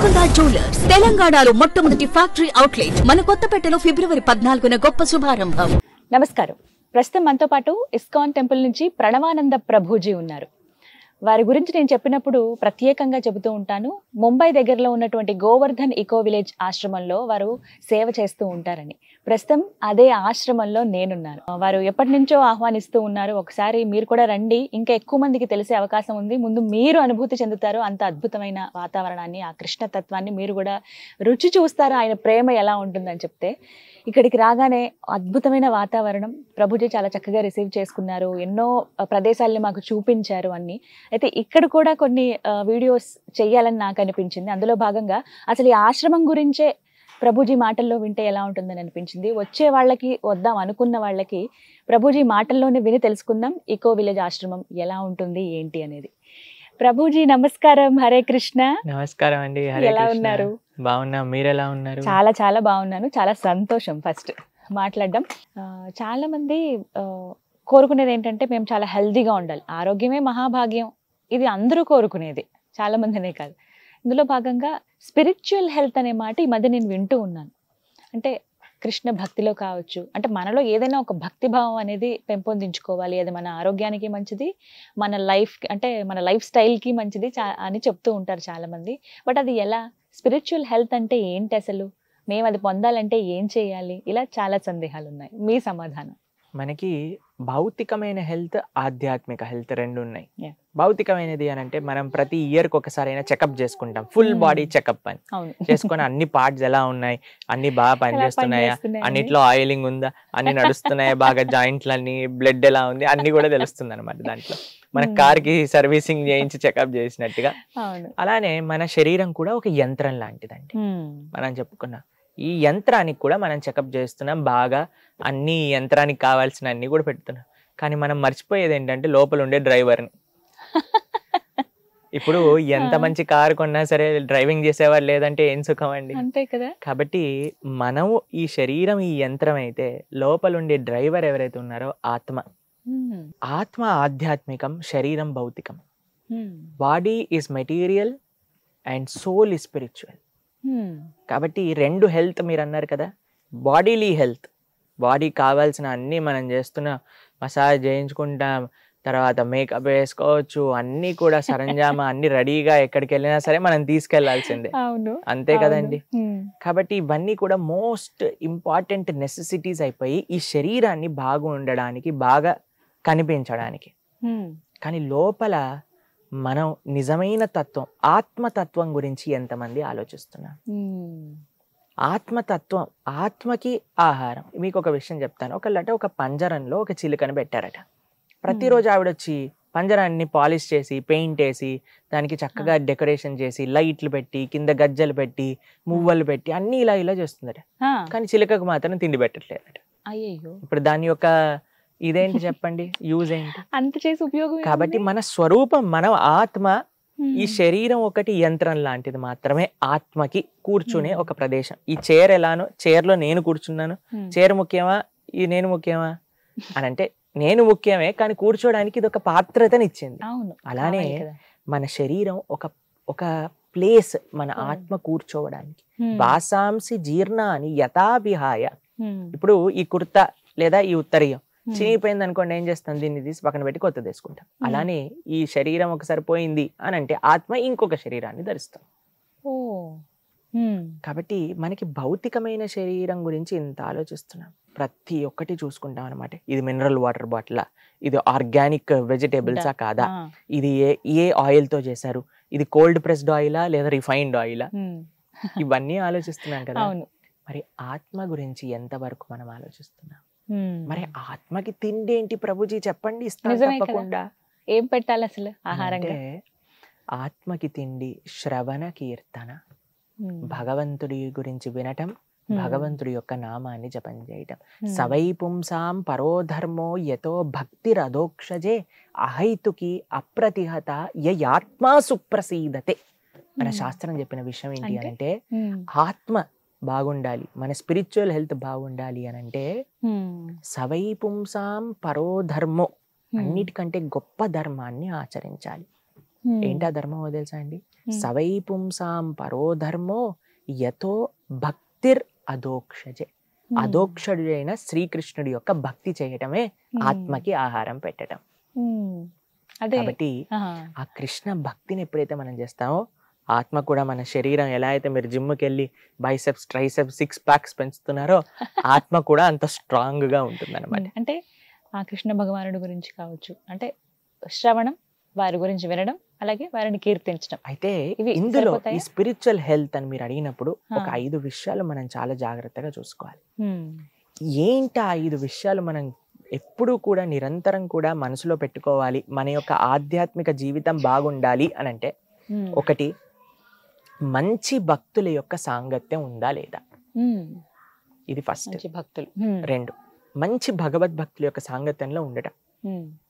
Golconda jewellers తెలంగాణలో మొట్టమొదటి factory outlet మన కొత్తపేటలో ఫిబ్రవరి 14న గొప్ప శుభారంభం. నమస్కారం. ప్రస్తుతం మనతో పాటు ఇస్కాన్ టెంపుల్ నుంచి ప్రణవానంద ప్రభుజీ ఉన్నారు. వారి గురించి నేను చెప్పినప్పుడు ప్రత్యేకంగా చెబుతూ ఉంటాను. ముంబై దగ్గరలో ఉన్నటువంటి గోవర్ధన్ ఇకో విలేజ్ ఆశ్రమంలో వారు సేవ చేస్తూ ఉంటారని. ప్రస్తుతం అదే ఆశ్రమంలో నేనున్నాను. వారు ఎప్పటి నుంచో ఆహ్వానిస్తూ ఉన్నారు. ఒకసారి మీరు కూడా రండి, ఇంకా ఎక్కువ మందికి తెలిసే అవకాశం ఉంది. ముందు మీరు అనుభూతి చెందుతారు అంత అద్భుతమైన వాతావరణాన్ని, ఆ కృష్ణతత్వాన్ని మీరు కూడా రుచి చూస్తారు. ఆయన ప్రేమ ఎలా ఉంటుందని చెప్తే ఇక్కడికి రాగానే అద్భుతమైన వాతావరణం. ప్రభుజీ చాలా చక్కగా రిసీవ్ చేసుకున్నారు. ఎన్నో ప్రదేశాలని మాకు చూపించారు అన్ని. అయితే ఇక్కడ కూడా కొన్ని వీడియోస్ చెయ్యాలని నాకు అనిపించింది. అందులో భాగంగా అసలు ఈ ఆశ్రమం గురించే ప్రభుజీ మాటల్లో వింటే ఎలా ఉంటుందని అనిపించింది. వచ్చే వాళ్ళకి, వద్దాం అనుకున్న వాళ్ళకి ప్రభుజీ మాటల్లోనే విని తెలుసుకుందాం ఇకో విలేజ్ ఆశ్రమం ఎలా ఉంటుంది ఏంటి అనేది. ప్రభుజీ నమస్కారం. హరే కృష్ణ. నమస్కారం అండి. ఎలా ఉన్నారు? బాగున్నా, మీరు ఎలా ఉన్నారు? చాలా చాలా బాగున్నాను. చాలా సంతోషం ఫస్ట్ మాట్లాడడం. చాలా మంది కోరుకునేది ఏంటంటే మేము చాలా హెల్దీగా ఉండాలి, ఆరోగ్యమే మహాభాగ్యం. ఇది అందరూ కోరుకునేది, చాలా మందినే కాదు. ఇందులో భాగంగా స్పిరిచువల్ హెల్త్ అనే మాట ఈ మధ్య నేను వింటూ ఉన్నాను. అంటే కృష్ణ భక్తిలో కావచ్చు, అంటే మనలో ఏదైనా ఒక భక్తి భావం అనేది పెంపొందించుకోవాలి. అది మన ఆరోగ్యానికి మంచిది, మన లైఫ్ అంటే మన లైఫ్ స్టైల్కి మంచిది అని చెప్తూ ఉంటారు చాలామంది. బట్ అది ఎలా? స్పిరిచువల్ హెల్త్ అంటే ఏంటి అసలు? మేము అది పొందాలంటే ఏం చేయాలి? ఇలా చాలా సందేహాలు ఉన్నాయి. మీ సమాధానం? మనకి భౌతికమైన హెల్త్, ఆధ్యాత్మిక హెల్త్ రెండు ఉన్నాయి. భౌతికమైనది అని అంటే మనం ప్రతి ఇయర్కి ఒకసారి అయినా చెకప్ చేసుకుంటాం, ఫుల్ బాడీ చెకప్ అని చేసుకొని అన్ని పార్ట్స్ ఎలా ఉన్నాయి, అన్ని బాగా పనిచేస్తున్నాయా, అన్నిట్లో ఆయిలింగ్ ఉందా, అన్ని నడుస్తున్నాయా బాగా, జాయింట్లన్నీ, బ్లడ్ ఎలా ఉంది అన్ని కూడా తెలుస్తుంది అనమాట. దాంట్లో మన కార్కి సర్వీసింగ్ చేయించి చెకప్ చేసినట్టుగా అలానే మన శరీరం కూడా ఒక యంత్రం లాంటిదండి. మనం చెప్పుకున్నాం ఈ యంత్రానికి కూడా మనం చెకప్ చేస్తున్నాం, బాగా అన్ని యంత్రానికి కావాల్సిన అన్ని కూడా పెడుతున్నాం. కానీ మనం మర్చిపోయేది ఏంటంటే లోపల ఉండే డ్రైవర్ని. ఇప్పుడు ఎంత మంచి కారు కొన్నా సరే డ్రైవింగ్ చేసేవారు లేదంటే ఏం సుఖం అండి. అంతే కదా. కాబట్టి మనం ఈ శరీరం ఈ యంత్రం అయితే లోపల ఉండే డ్రైవర్ ఎవరైతే ఉన్నారో ఆత్మ. ఆత్మ ఆధ్యాత్మికం, శరీరం భౌతికం. Body is material and soul is spiritual. కాబట్టి రెండు హెల్త్ మీరు అన్నారు కదా, బాడీలీ హెల్త్, బాడీ కావాల్సిన అన్నీ మనం చేస్తున్న, మసాజ్ చేయించుకుంటాం, తర్వాత మేకప్ వేసుకోవచ్చు, అన్నీ కూడా సరంజామా అన్ని రెడీగా ఎక్కడికి వెళ్ళినా సరే మనం తీసుకెళ్లాల్సిందే, అంతే కదండి. కాబట్టి ఇవన్నీ కూడా మోస్ట్ ఇంపార్టెంట్ నెసెసిటీస్ అయిపోయి ఈ శరీరాన్ని బాగా ఉండడానికి, బాగా కనిపించడానికి. కానీ లోపల మనం నిజమైన తత్వం, ఆత్మతత్వం గురించి ఎంతమంది ఆలోచిస్తున్నారు? ఆత్మతత్వం, ఆత్మకి ఆహారం. మీకు ఒక విషయం చెప్తాను. ఒకళ్ళంటే ఒక పంజరంలో ఒక చిలుకని పెట్టారట. ప్రతిరోజు ఆవిడొచ్చి పంజరాన్ని పాలిష్ చేసి, పెయింట్ వేసి, దానికి చక్కగా డెకరేషన్ చేసి, లైట్లు పెట్టి, కింద గజ్జలు పెట్టి, మువ్వలు పెట్టి అన్ని ఇలా ఇలా చేస్తుందట. కానీ చిలుకకు మాత్రం తిండి పెట్టట్లేదట. అయ్యో, ఇప్పుడు దాని యొక్క ఇదేంటి చెప్పండి, యూజ్ ఏంటి? అంత చేసి ఉపయోగం. కాబట్టి మన స్వరూపం, మనం ఆత్మ. ఈ శరీరం ఒకటి యంత్రం లాంటిది మాత్రమే. ఆత్మకి కూర్చునే ఒక ప్రదేశం. ఈ చైర్ ఎలానో, చైర్లో నేను కూర్చున్నాను, చైర్ ముఖ్యమా, ఈ నేను ముఖ్యమా అని అంటే నేను ముఖ్యమే, కానీ కూర్చోడానికి ఇది ఒక పాత్రతనిచ్చింది. అలానే మన శరీరం ఒక ప్లేస్, మన ఆత్మ కూర్చోవడానికి. వాసాంసి జీర్ణాని యథావిహాయ. ఇప్పుడు ఈ కుర్తా లేదా ఈ ఉత్తరీయం చినిగిపోయింది అనుకోండి, ఏం చేస్తాం, దీన్ని తీసి పక్కన పెట్టి కొత్తది వేసుకుంటాం. అలానే ఈ శరీరం ఒకసారి పోయింది అని అంటే ఆత్మ ఇంకొక శరీరాన్ని ధరిస్తాం. కాబట్టి మనకి భౌతికమైన శరీరం గురించి ఇంత ఆలోచిస్తున్నాం. ప్రతి ఒక్కటి చూసుకుంటాం అనమాట. ఇది మినరల్ వాటర్ బాటిలా, ఇది ఆర్గానిక్ వెజిటేబుల్సా కాదా, ఇది ఏ ఆయిల్ తో చేశారు, ఇది కోల్డ్ ప్రెస్డ్ ఆయిలా లేదా రిఫైన్డ్ ఆయిలా, ఇవన్నీ ఆలోచిస్తున్నాం కదా. మరి ఆత్మ గురించి ఎంతవరకు మనం ఆలోచిస్తున్నాం? మరి ఆత్మకి తిండి ఏంటి ప్రభుజీ చెప్పండి, ఇస్తాను తప్పకుండా. ఏం పెట్టాలి అసలు ఆహారంగా? ఆత్మకి తిండి శ్రవణ కీర్తన, భగవంతుడి గురించి వినటం, భగవంతుడి యొక్క నామాన్ని జపం చేయటం. సవై పుంసాం పరోధర్మో యతో భక్తిరధోక్షజే అహైతుకి అప్రతిహత యయాత్మా సుప్రసీదతే. మన శాస్త్రం చెప్పిన విషయం ఏంటి అంటే ఆత్మ బాగుండాలి, మన స్పిరిచువల్ హెల్త్ బాగుండాలి అని అంటే సవై పుంసాం పరో ధర్మో, అన్నిటికంటే గొప్ప ధర్మాన్ని ఆచరించాలి. ఏంటి ఆ ధర్మమో తెలుసా అండి? సవై పుంసాం పరో ధర్మో యతో భక్తిర్ అధోక్షజే. అధోక్షజుడైన శ్రీకృష్ణుడి యొక్క భక్తి చేయటమే ఆత్మకి ఆహారం పెట్టడం. కాబట్టి ఆ కృష్ణ భక్తిని ఎప్పుడైతే మనం చేస్తామో ఆత్మ కూడా, మన శరీరం ఎలా అయితే మీరు జిమ్కి వెళ్ళి బైసెప్స్ ట్రైసెప్స్ 6 ప్యాక్స్ పెంచుతున్నారో ఆత్మ కూడా అంత స్ట్రాంగ్ గా ఉంటుంది అనమాట. అంటే ఆ కృష్ణ భగవానుడి గురించి కావచ్చు, అంటే శ్రవణం, వారి గురించి వినడం, అలాగే వారిని కీర్తించడం. అయితే ఇందులో ఈ స్పిరిచువల్ హెల్త్ అని మీరు అడిగినప్పుడు ఒక 5 విషయాలు మనం చాలా జాగ్రత్తగా చూసుకోవాలి. ఏంటి ఆ 5 విషయాలు మనం ఎప్పుడూ కూడా నిరంతరం కూడా మనసులో పెట్టుకోవాలి మన యొక్క ఆధ్యాత్మిక జీవితం బాగుండాలి అని అంటే? ఒకటి, మంచి భక్తుల యొక్క సాంగత్యం ఉందా లేదా, ఇది ఫస్ట్. భక్తులు. 2, మంచి భగవద్భక్తుల యొక్క సాంగత్యంలో ఉండటం.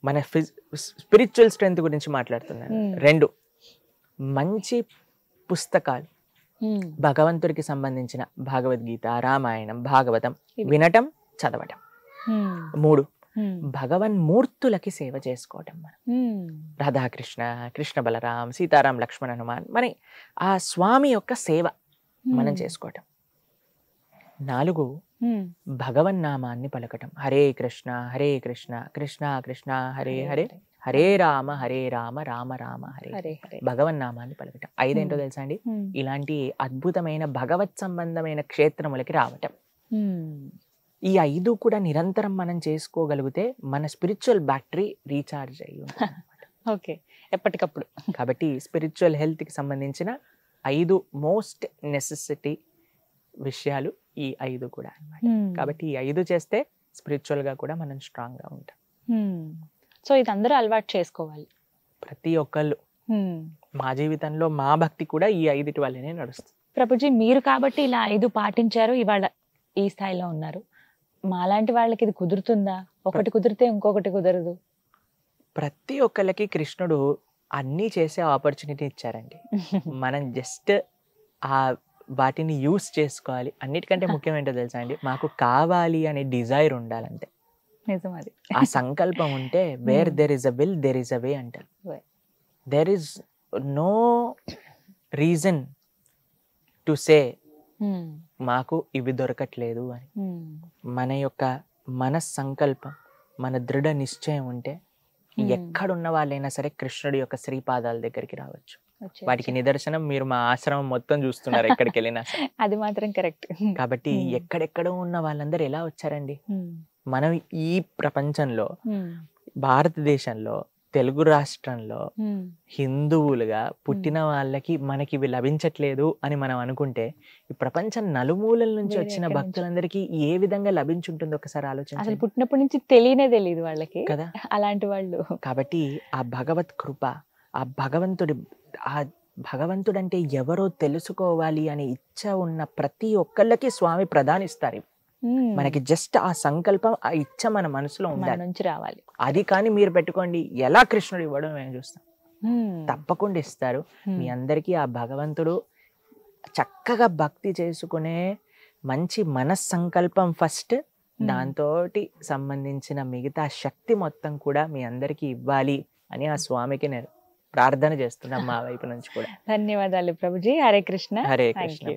మన స్పిరిచువల్ స్ట్రెంగ్త్ గురించి మాట్లాడుతున్నాను. 2, మంచి పుస్తకాలు, భగవంతుడికి సంబంధించిన భగవద్గీత, రామాయణం, భాగవతం వినటం, చదవటం. 3, భగవన్మూర్తులకి సేవ చేసుకోవటం. మనం రాధాకృష్ణ, కృష్ణ బలరాం, సీతారాం, లక్ష్మణ, హనుమాన్, మరి ఆ స్వామి యొక్క సేవ మనం చేసుకోవటం. 4, భగవన్నామాన్ని పలకటం. హరే కృష్ణ హరే కృష్ణ కృష్ణ కృష్ణ హరే హరే, హరే రామ రామ రామ హరే హరే. భగవన్నామాన్ని పలకటం. 5 ఏంటో తెలుసా అండి? ఇలాంటి అద్భుతమైన భగవత్ సంబంధమైన క్షేత్రములకి రావటం. ఈ 5 కూడా నిరంతరం మనం చేసుకోగలిగితే మన స్పిరిచువల్ బ్యాటరీ రీఛార్జ్ అయ్యి ఉంటుంది. ఓకే, ఎప్పటికప్పుడు. కాబట్టి స్పిరిచువల్ హెల్త్ కి సంబంధించిన 5 మోస్ట్ నెసెసిటీ విషయాలు ఈ 5 కూడా అన్నమాట. కాబట్టి ఈ 5 చేస్తే స్పిరిచువల్ గా కూడా మనం స్ట్రాంగ్ గా ఉంటాం. సో ఇది అందరూ అలవాటు చేసుకోవాలి, ప్రతి ఒక్కళ్ళు. మా జీవితంలో మా భక్తి కూడా ఈ 5 వల్లనే నడుస్తుంది. ప్రభుజీ, మీరు కాబట్టి ఇలా 5 పాటించారు, ఇవాళ ఈ స్థాయిలో ఉన్నారు. మాలాంటి వాళ్ళకి ఇది కుదురుతుందా? ఒకటి కుదిరితే ఇంకొకటి కుదరదు. ప్రతి ఒక్కళ్ళకి కృష్ణుడు అన్నీ చేసే ఆపర్చునిటీ ఇచ్చారండి. మనం జస్ట్ ఆ వాటిని యూస్ చేసుకోవాలి. అన్నిటికంటే ముఖ్యం ఏంటో తెలుసా అండి? మాకు కావాలి అనే డిజైర్ ఉండాలంటే. నిజం అది. ఆ సంకల్పం ఉంటే where there is a will there is a way అంటారు. There is no reason to say మాకు ఇవి దొరకట్లేదు అని. మన యొక్క సంకల్పం, మన దృఢ నిశ్చయం ఉంటే ఎక్కడున్న వాళ్ళైనా సరే కృష్ణుడి యొక్క శ్రీపాదాల దగ్గరికి రావచ్చు. వాటికి నిదర్శనం మీరు మా ఆశ్రమం మొత్తం చూస్తున్నారు, ఎక్కడికి వెళ్ళినా. అది మాత్రం కరెక్ట్. కాబట్టి ఎక్కడెక్కడో ఉన్న వాళ్ళందరూ ఎలా వచ్చారండి? మనం ఈ ప్రపంచంలో, భారతదేశంలో, తెలుగు రాష్ట్రంలో హిందువులుగా పుట్టిన వాళ్ళకి మనకి ఇవి లభించట్లేదు అని మనం అనుకుంటే ఈ ప్రపంచం నలుమూలల నుంచి వచ్చిన భక్తులందరికీ ఏ విధంగా లభించుంటుందో ఒకసారి ఆలోచించండి. అసలు పుట్టినప్పటి నుంచి తెలియదు వాళ్ళకి కదా అలాంటి వాళ్ళు. కాబట్టి ఆ భగవత్ కృప, ఆ భగవంతుడు అంటే ఎవరో తెలుసుకోవాలి అనే ఇచ్చ ఉన్న ప్రతి ఒక్కళ్ళకి స్వామి ప్రదానిస్తారు. మనకి జస్ట్ ఆ సంకల్పం, ఆ ఇచ్చ మన మనసులో ఉండాలి, నుంచి రావాలి. అది కానీ మీరు పెట్టుకోండి, ఎలా కృష్ణుడు ఇవ్వడం మేము చూస్తాం, తప్పకుండా ఇస్తారు. మీ అందరికీ ఆ భగవంతుడు చక్కగా భక్తి చేసుకునే మంచి మనస్సంకల్పం ఫస్ట్, దాంతో సంబంధించిన మిగతా శక్తి మొత్తం కూడా మీ అందరికీ ఇవ్వాలి అని ఆ స్వామికి నేను ప్రార్థన చేస్తున్నాం మా వైపు నుంచి కూడా. ధన్యవాదాలు ప్రభుజీ. హరే కృష్ణ. హరే కృష్ణ.